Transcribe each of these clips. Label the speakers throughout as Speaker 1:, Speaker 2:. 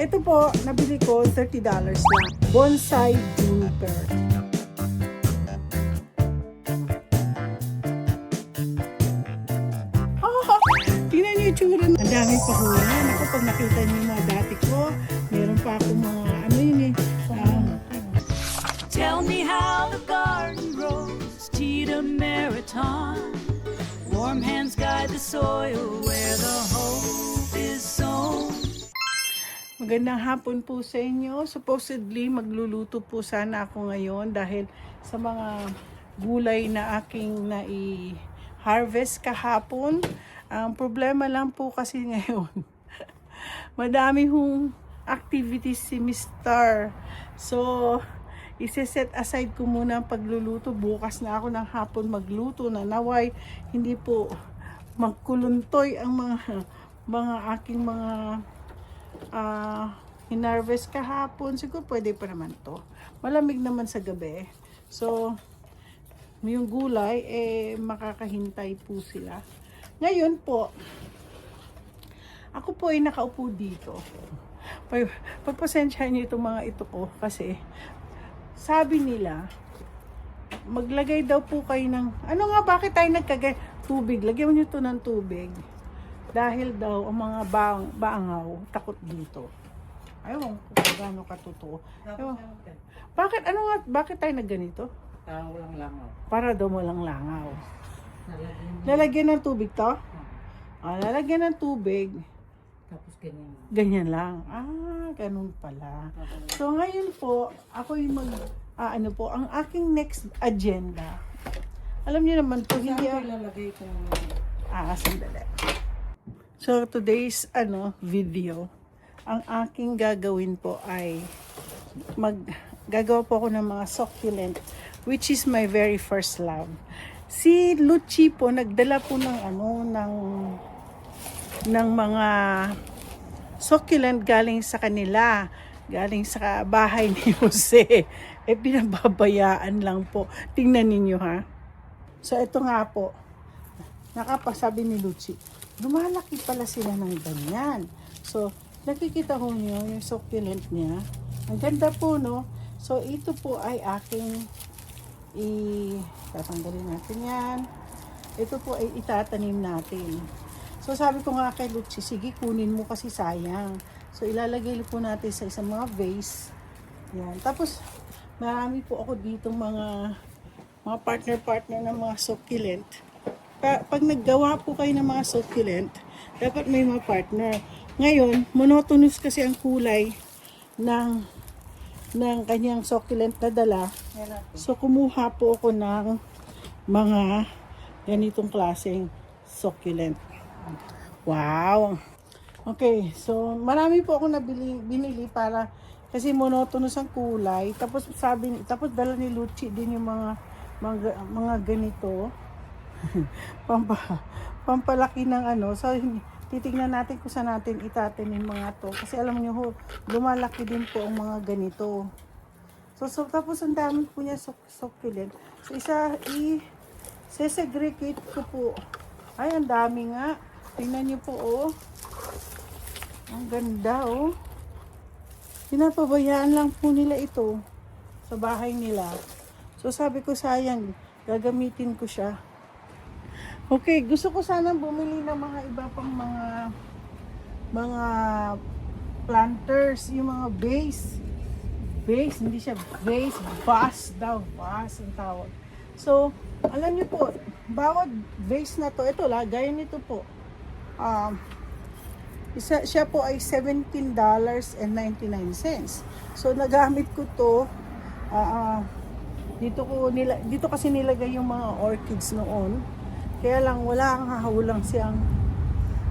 Speaker 1: Ito po, nabili ko $30 lang. Bonsai juniper. Tingnan niyo yung tsura. Ang daming pahulan. Ako, pag nakita niyo yung mga dati ko, meron pa ako mga, ano yun eh.
Speaker 2: Tell me how the garden grows, Tita Meriton. Warm hands guide the soil where the hope is sown.
Speaker 1: Magandang hapon po sa inyo. Supposedly, magluluto po sana ako ngayon dahil sa mga gulay na aking nai-harvest kahapon. Ang problema lang po kasi ngayon, madami hong activities si Mr. So, ise-set aside ko muna ang pagluluto. Bukas na ako ng hapon magluto na naway. Hindi po magkuluntoy ang mga aking mga hinarvest kahapon. Siguro pwede pa naman to. Malamig naman sa gabi. So, yung gulay, makakahintay po sila. Ngayon po, ako po ay nakaupo dito. Pagpasensyahan niyo itong mga ito ko kasi sabi nila, maglagay daw po kayo ng, ano nga, bakit tayo tubig? Lagyan niyo to ng tubig. Dahil daw, ang mga baangaw, takot dito. Ayaw ko kung gaano katotoo. Bakit tayo nagganito?
Speaker 3: Walang langaw.
Speaker 1: Para daw walang langaw. Lalagyan ng tubig to? Lalagyan ng tubig.
Speaker 3: Tapos ganyan.
Speaker 1: Ganyan lang. Ganun pala. So ngayon po, ako yung ang aking next agenda. Alam niyo naman po, hindi
Speaker 3: Ilalagay ko
Speaker 1: sandali. So today's video, ang aking gagawin po ay gagawa po ako ng mga succulent, which is my very first love. Si Luchi po nagdala po ng mga succulent galing sa kanila, galing sa bahay ni Jose. Pinababayaan lang po. Tingnan ninyo ha. So ito nga po, nakapasabi ni Luchi, lumalaki pala sila ng ganyan. So nakikita ko nyo yung succulent niya. Ang ganda po, no? So ito po ay aking tatanggalin natin yan. Ito po ay itatanim natin. So sabi ko nga kay Luchi, sige kunin mo kasi sayang. So ilalagay po natin sa isang mga vase. Yan. Tapos marami po ako dito mga partner ng mga succulent. Pag naggawa po kayo ng mga succulent, dapat may mga partner. Ngayon, monotonous kasi ang kulay ng kanyang succulent na dala. So kumuha po ako ng mga ganitong klaseng succulent. Wow! Okay, so marami po ako binili para kasi monotonous ang kulay. Tapos dala ni Luchi din yung mga ganito. Pampalaki ng So titignan natin kung saan natin itatanim mga to. Kasi alam niyo lumalaki din po ang mga ganito. So tapos ang dami po niya succulent. So segregate ko po. Ay, ang dami nga. Tingnan niyo po, Ang ganda, Pinapabayaan lang po nila ito sa bahay nila. So sabi ko, sayang, gagamitin ko siya. Okay, gusto ko sanang bumili ng mga iba pang mga planters, yung mga vase, hindi siya vase daw, vase ang tawag. So, alam niyo po, bawat vase na to, ito gaya nito po, siya po ay $17.99. So, nagamit ko to, dito kasi nilagay yung mga orchids noon. Kaya lang, wala kang hahawlang siyang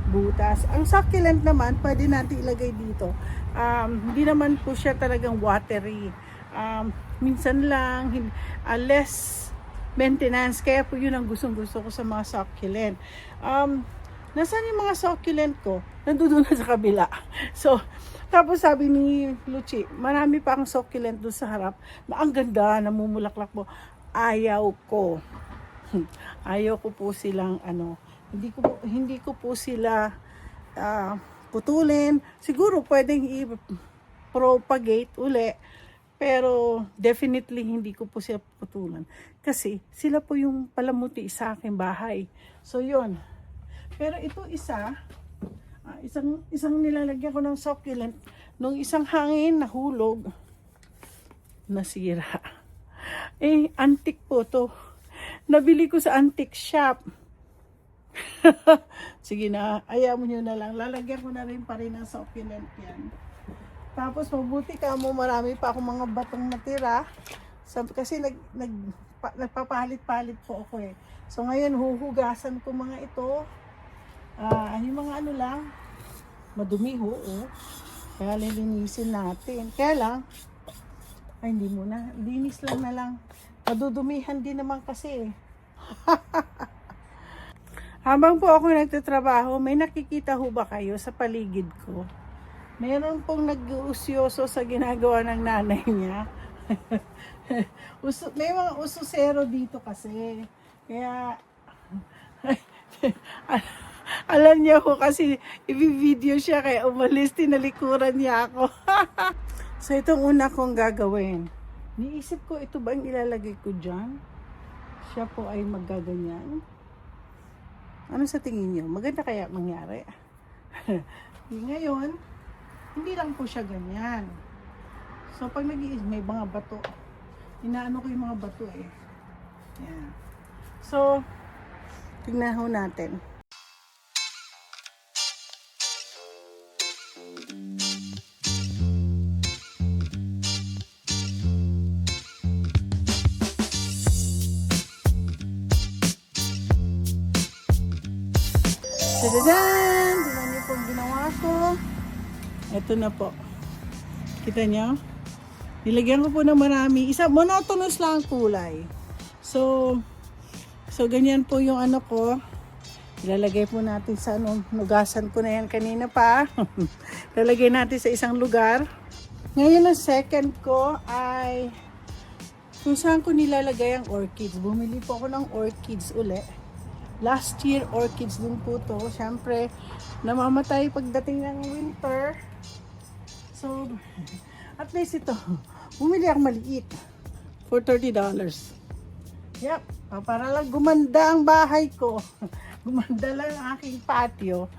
Speaker 1: butas. Ang succulent naman, pwede natin ilagay dito. Hindi naman po siya talagang watery. Minsan lang, less maintenance. Kaya po yun ang gustong-gusto ko sa mga succulent. Nasaan yung mga succulent ko? Nandoon na sa kabila. So, tapos sabi ni Luchi, marami pa ang succulent doon sa harap na ang ganda, namumulaklak po. Ayaw ko. Ayaw ko po silang hindi ko po sila putulin. Siguro pwedeng i-propagate uli. Pero definitely hindi ko po siya putulan. Kasi sila po yung palamuti sa aking bahay. So yun. Pero ito isa, isang nilalagyan ko ng succulent. Nung isang hangin nahulog, nasira. Antique po to. Nabili ko sa antique shop. Sige na, ayaw mo nyo na lang. Lalagyan ko na rin pa rin ng succulent yan. Tapos mabuti ka mo, marami pa akong mga batong natira. Kasi nagpapalit-palit po ako eh. So ngayon huhugasan ko mga ito. Yung mga ano lang, madumi ho. Kaya lilinisin natin. Kaya lang, hindi muna. Linis lang na lang. Madudumihan din naman kasi eh. Habang po ako nagtatrabaho, may nakikita ho ba kayo sa paligid ko? Meron pong nag-uusyoso sa ginagawa ng nanay niya. May mga ususero dito kasi. Kaya, alam niya ko kasi i-video siya kaya umalis, tinalikuran niya ako. So itong una kong gagawin. Niisip ko, ito ba ang ilalagay ko dyan? Siya po ay maggaganyan. Ano sa tingin niyo? Maganda kaya mangyari? Ngayon, hindi lang po siya ganyan. So, pag may mga bato, inaano ko yung mga bato eh. Yan. So, tignan ho natin. Tadadaan! Tignan niyo po ang ginawa ko. Ito na po. Kita niyo? Nilagyan ko po ng marami. Monotonous lang ang kulay. So ganyan po yung ano ko. Ilalagay po natin sa nugasan ko na yan kanina pa. Ilalagay natin sa isang lugar. Ngayon ang second ko ay kung saan ko nilalagay ang orchids. Bumili po ako ng orchids uli. Last year, orchids din po to. Siyempre, namamatay pagdating ng winter. So, at least ito. Bumili ako maliit. For $30. Yep. Para lang gumanda ang bahay ko. Gumanda lang ang aking patio.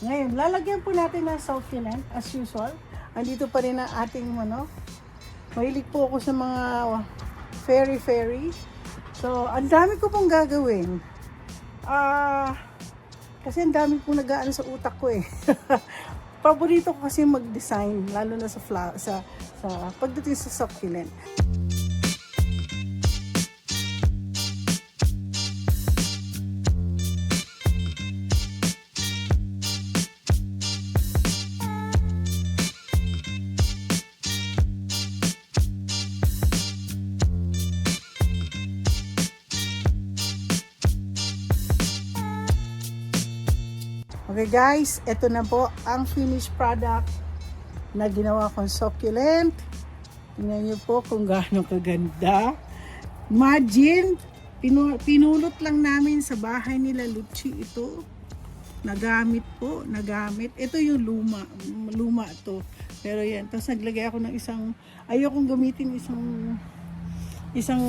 Speaker 1: Ngayon, lalagyan po natin ng succulent as usual. Andito pa rin ang ating mahilig po ako sa mga fairy. So, ang dami ko pong gagawin. Kasi ang dami pong nag-aano sa utak ko eh. Paborito ko kasi mag-design, lalo na sa pagdating sa succulent. Okay guys, ito na po ang finished product na ginawa kong succulent. Tingnan niyo po kung gaano kaganda. Imagine, pinulot lang namin sa bahay nila Lucci ito. Nagamit. Ito yung luma to. Pero yan, tapos naglagay ako ng ayokong gamitin isang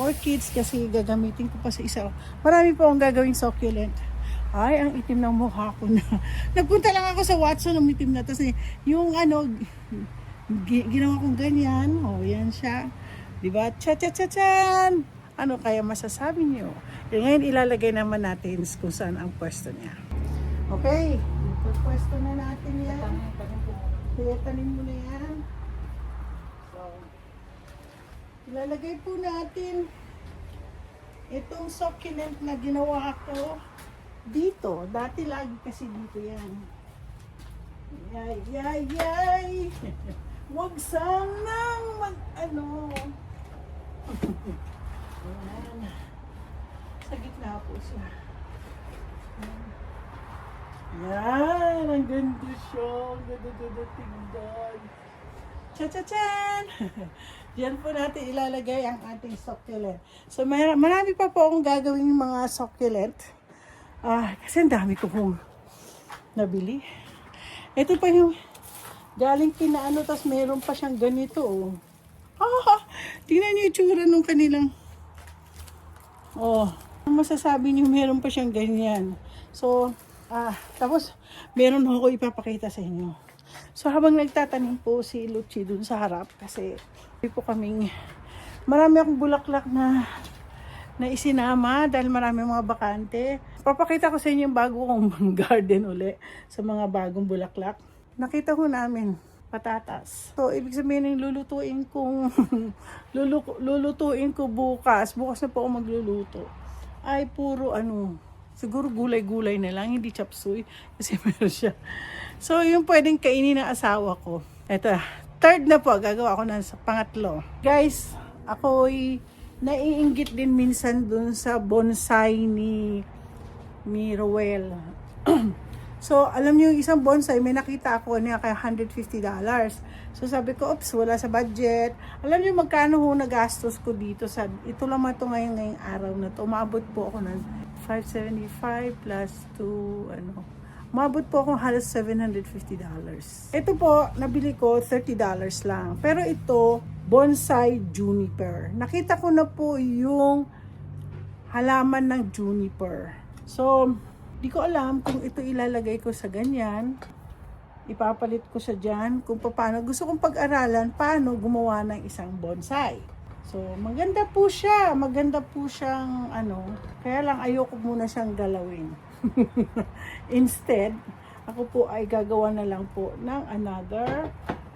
Speaker 1: orchids kasi gagamitin ko pa sa isa. Marami po akong gagawing succulent. Ay, ang itim ng mukha ko na. Nagpunta lang ako sa Watson ng itim na. Tapos yung ginawa kong ganyan. Yan siya. Diba? Cha-cha-cha-chan! Ano kaya masasabi niyo? Ngayon ilalagay naman natin kung saan ang pwesto niya. Okay. Pwesto na natin yan. Kaya tanim mo na yan. So, ilalagay po natin itong succulent na ginawa ko dito. Dati lagi kasi dito yan. Yay! Huwag sanang mag-ano. Ayan. Sa gitna po siya. Yan. Ang ganda siya. Ang ganda tingnan. Cha-cha-chan! Diyan po natin ilalagay ang ating succulent. So marami pa po akong gagawin yung mga succulent. Kasi ang dami ko pong nabili. Ito pa yung galing pinaano, tas meron pa siyang ganito, oh. Tingnan niyo yung itsura nung kanilang, oh, ang masasabi niyo meron pa siyang ganyan. So, tapos meron ako ipapakita sa inyo. So, habang nagtatanim po si Luchi dun sa harap, kasi po kaming, marami akong bulaklak na isinama dahil marami mga bakante. Papakita ko sa inyo yung bago kong garden uli sa mga bagong bulaklak. Nakita ko namin patatas. So, ibig sabihin yung lulutuin ko bukas na po ako magluluto, ay puro siguro gulay-gulay na lang, hindi chop suey, kasi meron siya. So, yung pwedeng kainin ng asawa ko. Ito, third na po, gagawa ko na sa pangatlo. Guys, ako'y naiinggit din minsan dun sa bonsai ni Roel. So, alam niyo yung isang bonsai, may nakita ako niya kaya $150. So, sabi ko, oops, wala sa budget. Alam niyo magkano ho nagastos ko dito sa, ito lang ito ngayong araw na to. Umabot po ako ng $575 plus 2, umabot po ako halos $750. Ito po, nabili ko $30 lang. Pero ito, bonsai juniper. Nakita ko na po yung halaman ng juniper. So, di ko alam kung ito ilalagay ko sa ganyan. Ipapalit ko siya dyan. Kung paano. Gusto kong pag-aralan paano gumawa ng isang bonsai. So, maganda po siya. Maganda po siyang Kaya lang ayoko muna siyang galawin. Instead, ako po ay gagawa na lang po ng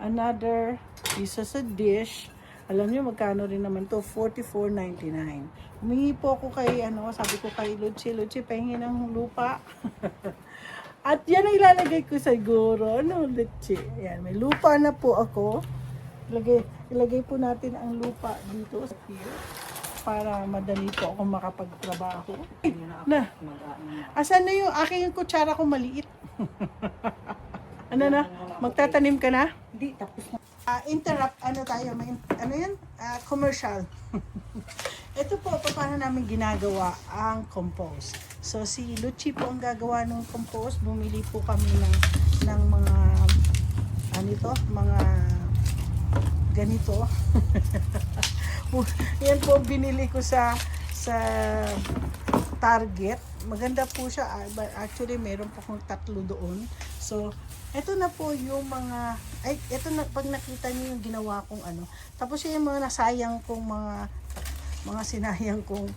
Speaker 1: another isa sa dish. Alam niyo magkano rin naman to, $44.99. Humingi po ako kay sabi ko kay Luchi, pahingi ng lupa. At yan ang ilalagay ko siguro, Luchi. Ayan, may lupa na po ako. Ilagay po natin ang lupa dito sa here para madali po ako makapagtrabaho. Asan na yung aking kutsara ko maliit? Na? Magtatanim ka na?
Speaker 3: Hindi, tapos na.
Speaker 1: Interrupt, tayo, commercial. Ito po, paano namin ginagawa ang compost. So, si Luchi po ang gagawa ng compost. Bumili po kami ng mga, mga ganito. Yan po, binili ko sa Target. Maganda po siya. Actually, meron po akong 3 doon. So, ito na po yung mga, ito na, pag nakita niyo yung ginawa kong Tapos yung mga nasayang kong mga sinayang kong,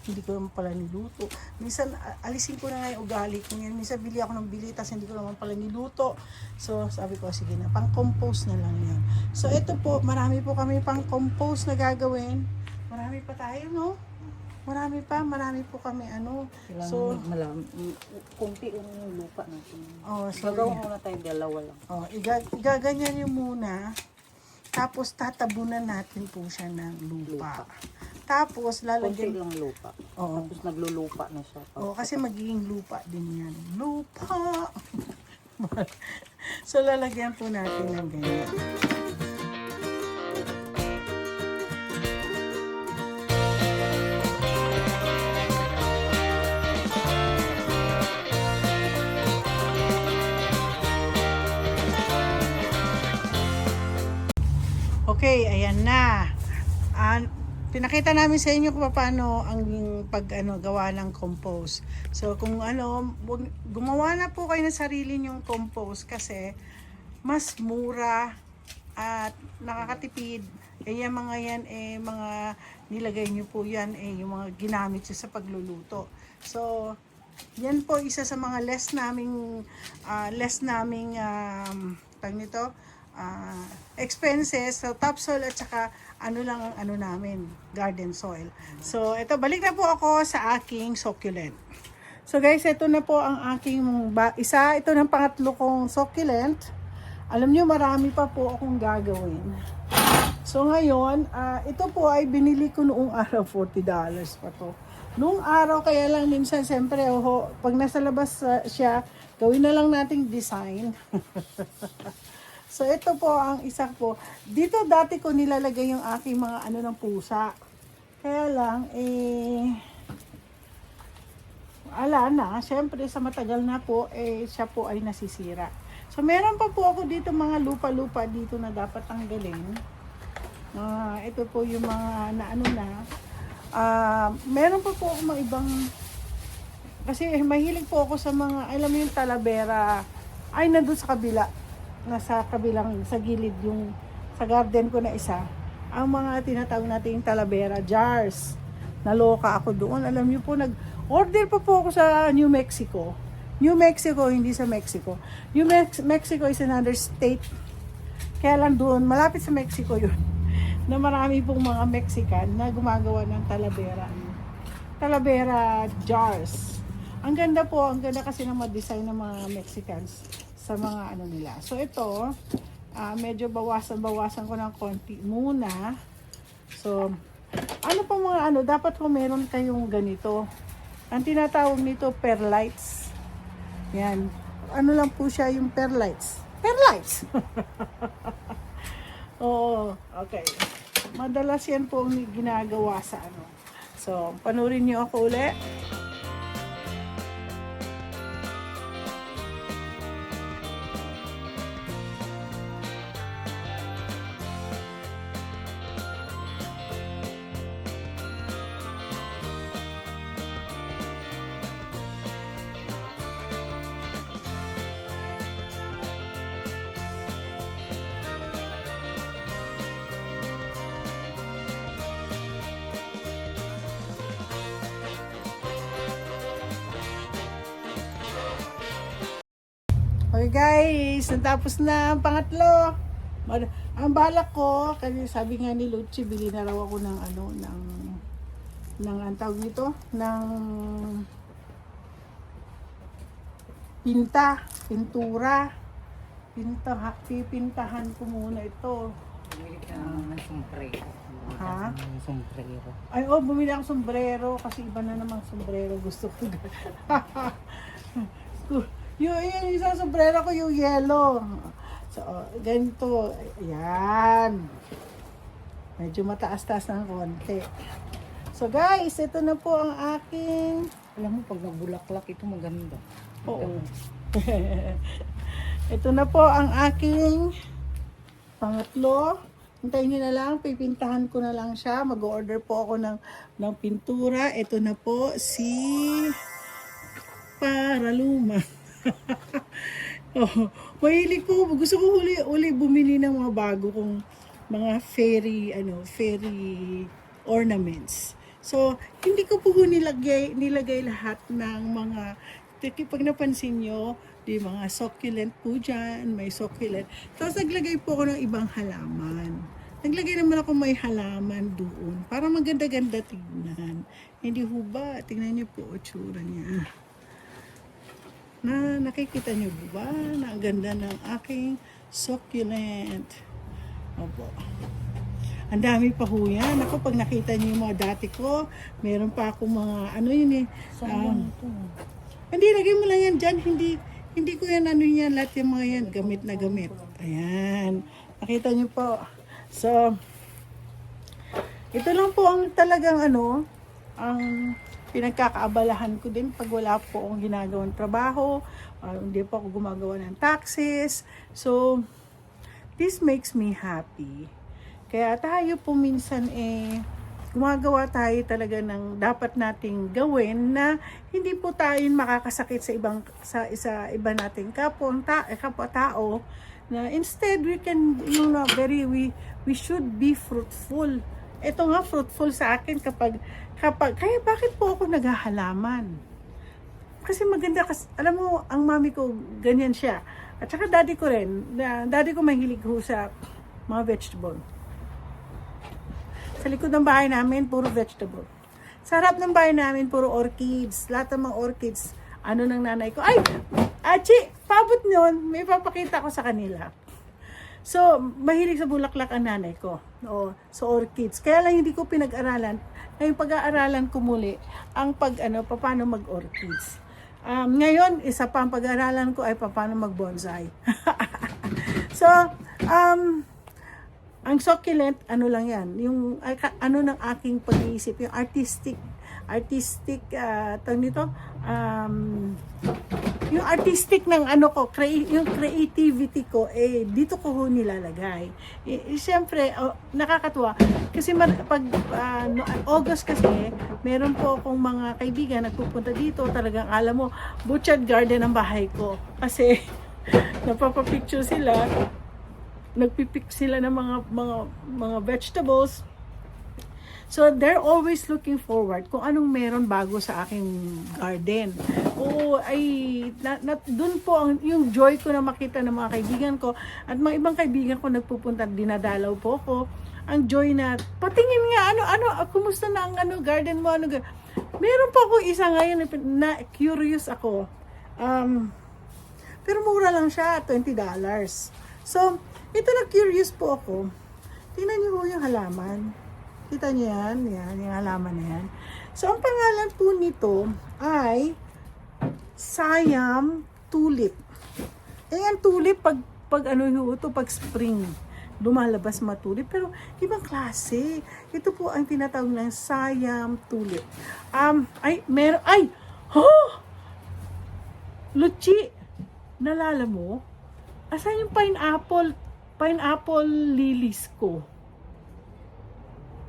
Speaker 1: hindi ko naman pala niluto. Minsan, alisin ko na nga yung ugali ko yan. Minsan, bili ako ng bili, tapos hindi ko naman pala niluto. So, sabi ko, sige na, pang-compost na lang yan. So, ito po, marami po kami pang-compost na gagawin. Marami pa tayo, no? Marami po kami So,
Speaker 3: kunti yung lupa natin.
Speaker 1: so,
Speaker 3: Gagawin muna tayo, dalawa lang.
Speaker 1: igaganyan nyo muna. Tapos, tatabunan natin po siya ng lupa. Tapos,
Speaker 3: Kunti
Speaker 1: lalagyan.
Speaker 3: lang lupa.
Speaker 1: Oo.
Speaker 3: Tapos naglulupa na siya.
Speaker 1: Kasi magiging lupa din yan. Lupa! So, lalagyan po natin ng ganyan. Okay, ayan na. Pinakita namin sa inyo kung paano ang gawa ng compost. So kung gumawa na po kayo ng sarili nyong compost kasi mas mura at nakakatipid. Yung mga yan mga nilagay nyo po yan yung mga ginamit sa pagluluto. So yan po isa sa mga less naming expenses, so topsoil at saka lang ang namin, garden soil. So ito, balik na po ako sa aking succulent. So guys, ito na po ang aking ito ng pangatlo kong succulent. Alam nyo, marami pa po akong gagawin. So ngayon, ito po ay binili ko noong araw, $40 pa to. Noong araw, kaya lang minsan, siyempre, pag nasa labas siya, gawin na lang nating design. So, ito po ang isa po. Dito dati ko nilalagay yung aking mga ng pusa. Kaya lang, ala na, syempre sa matagal na po, siya po ay nasisira. So, meron pa po ako dito mga lupa-lupa dito na dapat tanggalin. Ito po yung mga naano na. Meron pa po ako mga ibang, kasi mahilig po ako sa mga, alam mo yung talavera, ay nandun sa kabila, nasa kabilang, sa gilid yung, sa garden ko na isa. Ang mga tinatawag natin yung talavera jars. Naloka ako doon. Alam niyo po, nag-order pa po ako sa New Mexico. New Mexico, hindi sa Mexico. Mexico is another state. Kaya lang doon, malapit sa Mexico yun. Na marami pong mga Mexican na gumagawa ng talavera. Talavera jars. Ang ganda po, ang ganda kasi ng mga design ng mga Mexicans sa mga ano nila. So ito, medyo bawasan ko ng konti muna. So, ano pa mga ano, dapat po meron kayong ganito. Ang tinatawag nito perlights. Yan. Ano lang po siya yung perlights. Perlights! Oo, okay. Madalas yan po ang ginagawa sa ano. So, panurin niyo ako ulit. Okay guys, natapos na ang pangatlo. Ang balak ko, kasi sabi nga ni Lucci, bili na raw ako ng ano, ng ang tawag nito, ng pintura. Pipintahan ko muna ito.
Speaker 3: Bumili ka naman ng sombrero.
Speaker 1: Ha?
Speaker 3: Ng sombrero.
Speaker 1: Ay, bumili ako sombrero kasi iba na namang sombrero gusto ko. yung isang sombrero ko yung yellow. So, ganito. Ayan. Medyo mataas-taas ng konti. So, guys, ito na po ang aking...
Speaker 3: Alam mo, pag nagbulaklak ito maganda.
Speaker 1: Oo. Ito na po ang aking pangatlo. Hintayin nyo na lang, pipintahan ko na lang siya. Mag-order po ako ng pintura. Ito na po si Paraluma. Mahilig po. Gusto ko uli bumili ng mga bago kong mga fairy ornaments. So, hindi ko po nilagay lahat ng mga, pag napansin nyo, di mga succulent po dyan, may succulent. Tapos naglagay po ako ng ibang halaman. Naglagay naman ako may halaman doon para maganda-ganda tignan. Hindi ho ba? Tignan niyo po itsura niya. Nakikita niyo ba na ang ganda ng aking succulent. Opo. Ang dami pa ho yan. Ako, pag nakita niyo yung mga dati ko, meron pa ako mga, ano yun eh. Hindi, lagay mo lang yan dyan. Hindi ko yan, ano yan, lahat yung mga yan, gamit na gamit. Ayan. Nakita niyo po. So, ito lang po ang talagang ano, ang pinagkakaabalahan ko din pag wala po akong ginagawang trabaho, hindi po ako gumagawa ng taxes. So, this makes me happy. Kaya tayo po minsan gumagawa tayo talaga ng dapat nating gawin na hindi po tayo makakasakit sa iba nating kapwa-tao, na instead we can, we should be fruitful. Ito nga, fruitful sa akin kaya bakit po ako naghahalaman? Kasi maganda, alam mo, ang mami ko, ganyan siya. At saka daddy ko rin, daddy ko mahilig ho sa mga vegetable. Sa likod ng bahay namin, puro vegetable. Sa harap ng bahay namin, puro orchids. Lahat ng mga orchids, ano ng nanay ko. Ay! Achi! Pabot nun, may papakita ko sa kanila. So, mahilig sa bulaklak ang nanay ko. O, so orchids. Kaya lang hindi ko pinag-aralan. Ngayong pag-aaralan ko muli, ang paano mag-orchids. Ngayon, isa pa ang pag-aaralan ko ay paano mag-bonsai. So, ang succulent, ano lang yan, yung ano ng aking pag-iisip, yung artistic, tawag nito, yung artistic ng ano ko, yung creativity ko, dito ko ho nilalagay. Siyempre, nakakatuwa. Kasi pag August kasi, meron po akong mga kaibigan nagpupunta dito. Talagang alam mo, butchered garden ang bahay ko. Kasi, napapapicture sila, nagpipick sila ng mga vegetables. So, they're always looking forward kung anong meron bago sa aking garden. Oo, dun po yung joy ko na makita ng mga kaibigan ko at mga ibang kaibigan ko nagpupunta, dinadalaw po ko. Ang joy na, patingin nga, kumusta na ang garden mo, meron po ako isa ngayon na curious ako. Pero mura lang siya, $20. So, ito na curious po ako. Tingnan niyo po yung halaman. Kita niyo yan? Yan, yung halaman na yan. So, ang pangalan po nito ay Siam Tulip. Ang tulip, pag spring, lumalabas matulip. Pero, ibang klase. Ito po ang tinatawag ng Siam Tulip. Luchi, nalala mo? Asan yung pineapple lilies ko?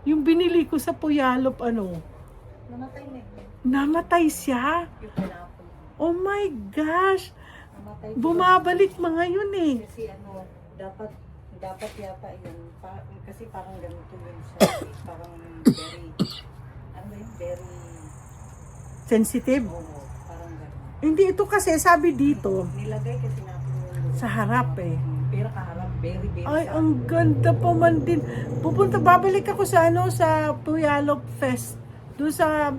Speaker 1: Yung binili ko sa Puyalop,
Speaker 3: Namatay na yun.
Speaker 1: namatay siya.
Speaker 3: Yung pineapple.
Speaker 1: Oh my gosh!
Speaker 3: Namatay.
Speaker 1: Bumabalik mga yun eh.
Speaker 3: Kasi dapat yata yun. Kasi parang ganito yun siya. Parang very,
Speaker 1: Sensitive.
Speaker 3: oo, parang gano'n.
Speaker 1: Hindi, ito kasi sabi dito,
Speaker 3: Nilagay kasi natin yung
Speaker 1: sa harap eh.
Speaker 3: Pero kaharap, very,
Speaker 1: Ay,
Speaker 3: sa-
Speaker 1: ang ganda pa man din. Babalik ako sa sa Puyalop Fest. Doon sa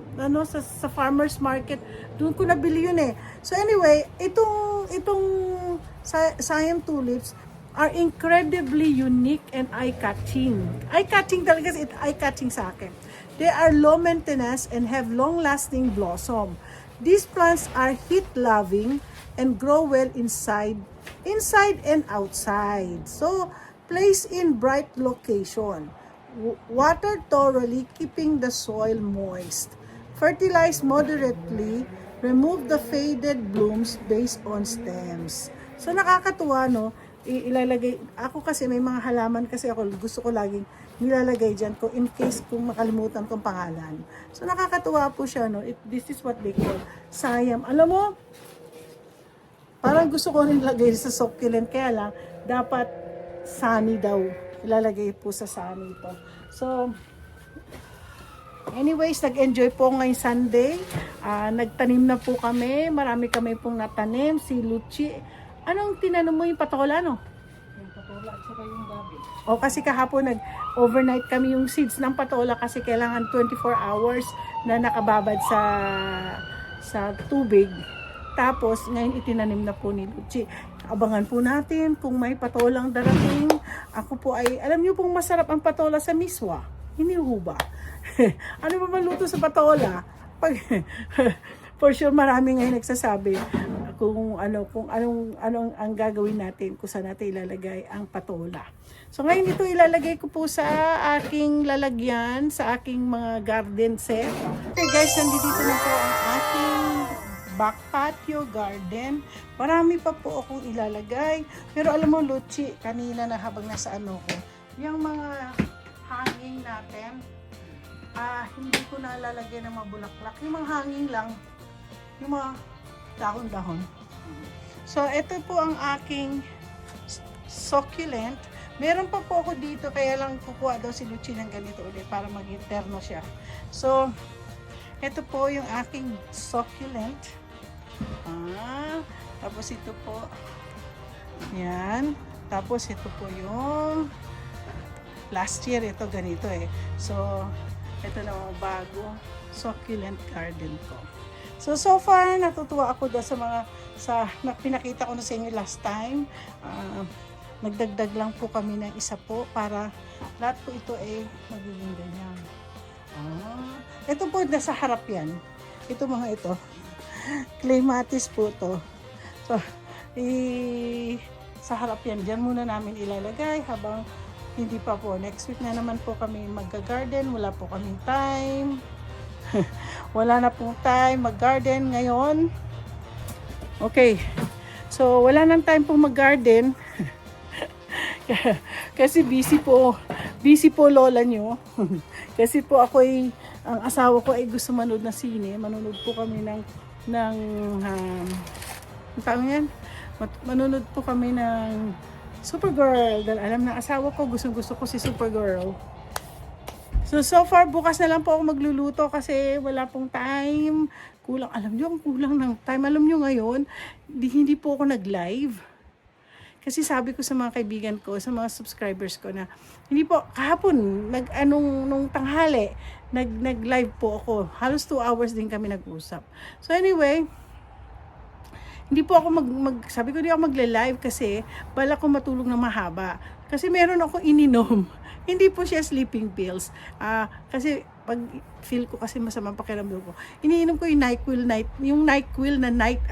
Speaker 1: farmers market. Doon ko nabili yun eh. So anyway, itong Siam tulips are incredibly unique and eye-catching. Eye-catching talaga, eye-catching sa akin. They are low maintenance and have long-lasting blossom. These plants are heat-loving and grow well inside and outside. So, place in bright location. Water thoroughly, keeping the soil moist. Fertilize moderately. Remove the faded blooms based on stems. So, nakakatuwa, no? Ilalagay, ako kasi may mga halaman kasi ako, gusto ko laging nilalagay dyan ko in case kung makalimutan kong pangalan. So, nakakatuwa po siya, no? This is what they call Siam. Alam mo, parang gusto ko rin lagay sa succulent, kaya lang, dapat sunny daw. Ilalagay po sa sunny ito. So, anyways, nag-enjoy po ngayong Sunday. Nagtanim na po kami. Marami kami pong natanim. Si Luchi. Anong tinanong mo yung patola, no?
Speaker 3: yung patola at saka yung gabi.
Speaker 1: O kasi kahapon nag-overnight kami yung seeds ng patola kasi kailangan 24 hours na nakababad sa tubig. Tapos, ngayon itinanim na po ni Luchi. Abangan po natin kung may patolang darating. Ako po ay, alam niyo pong masarap ang patola sa miswa. Hindi ho ba? Ano ba maluto sa patola? For sure marami ngayon nagsasabi kung anong ang gagawin natin, kung saan natin ilalagay ang patola. So ngayon ito ilalagay ko po sa aking lalagyan, sa aking mga garden set. Okay guys, nandito na po ang aking back patio garden. Marami pa po akong ilalagay. Pero alam mo, Luchi, kanina na habang nasa ko, yung mga hanging natin, hindi ko na lalagay ng mga bulaklak. Yung mga hanging lang, yung mga dahon-dahon. So, ito po ang aking succulent. Meron pa po ako dito, kaya lang kukuha daw si Luchi ng ganito ulit para mag-interno siya. So, ito po yung aking succulent. Tapos ito po. Yan. Tapos ito po yung last year ito ganito eh. So, ito na mga bago succulent garden ko. So far, natutuwa ako sa pinakita ko na sa inyo last time. Nagdagdag lang po kami ng isa po para lahat po ito ay magiging ganyan. Ito po, nasa harap yan. Ito mga ito. Clematis po to. So, sa harap yan. Diyan muna namin ilalagay habang hindi pa po. Next week na naman po kami magga-garden. Wala po kaming time. wala na pong time mag-garden ngayon. Okay. So, wala nang time pong mag-garden. Kasi busy po lola nyo. Kasi po ang asawa ko ay gusto manood na sine. Manonood po kami ng ang tawag yan? Manonood po kami ng Supergirl. Dahil alam na asawa ko, gusto ko si Supergirl. So far, bukas na lang po ako magluluto kasi wala pong time. Kulang, alam nyo, ang kulang ng time. Alam nyo ngayon, hindi po ako nag-live. Kasi sabi ko sa mga kaibigan ko, sa mga subscribers ko na, hindi po, kahapon, nung tanghali, nag-live po ako. Halos 2 hours din kami nag-usap. So anyway, hindi po ako sabi ko hindi ako magle-live kasi bala ko matulog na mahaba. Kasi meron ako ininom. Hindi po siya sleeping pills. Kasi pag feel ko kasi masama pakiramdam ko, iniinom ko yung NyQuil na night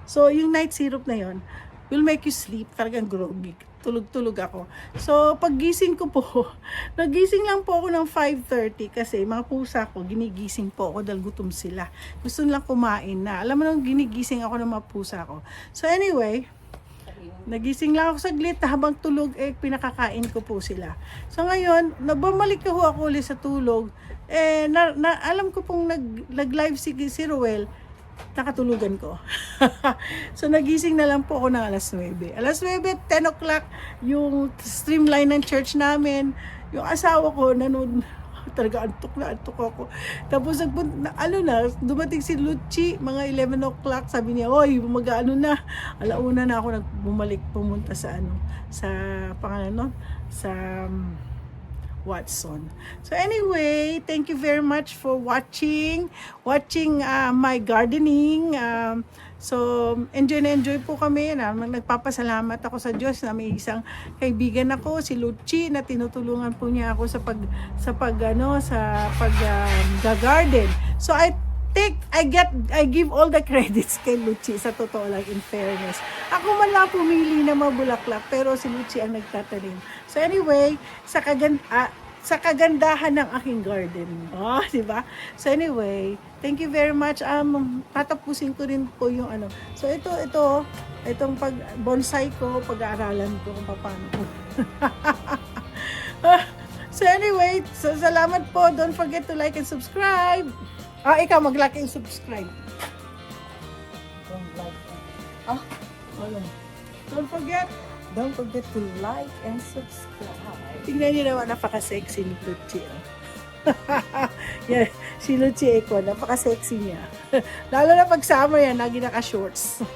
Speaker 1: So yung night syrup na yon will make you sleep, talagang groggy. Tulog-tulog ako. So, paggising ko po, nagising lang po ako ng 5:30 kasi mga pusa ko, ginigising po ako dahil gutom sila. Gusto nilang kumain na. Alam mo nang ginigising ako ng mga pusa ko. So, anyway, nagising lang ako saglit habang tulog, pinakakain ko po sila. So, ngayon, nabumalik ako ulit sa tulog. Alam ko pong nag-live si Ruel, nakatulugan ko. So, nagising na lang po ako ng alas 9. Alas 9, 10 o'clock, yung streamline ng church namin, yung asawa ko, nanood, talaga antok ako. Tapos, dumating si Lucci, mga 11 o'clock, sabi niya, oy, alauna na ako pumunta sa Watson. So anyway, thank you very much for watching my gardening. So enjoy po kami. Nagpapasalamat ako sa Diyos na may isang kaibigan ako, si Lucci, na tinutulungan po niya ako sa pag-garden. So I give all the credits kay Lucci, sa totoo lang, in fairness. Ako man lang pumili ng mga bulaklak, pero si Lucci ang nagtatanim. So anyway, sa kagandahan ng aking garden. Diba? So anyway, thank you very much. Tatapusin ko rin po yung So itong bonsai ko, pag-aaralan ko kung paano ko. So anyway, salamat po. Don't forget to like and subscribe. Ikaw, mag-like and subscribe. Don't forget
Speaker 3: to like and subscribe.
Speaker 1: Tingnan niyo naman, napaka-sexy ni Lucci. Yeah, si Lucci Eco, napaka-sexy niya. Lalo na pag summer yan, lagi naka-shorts.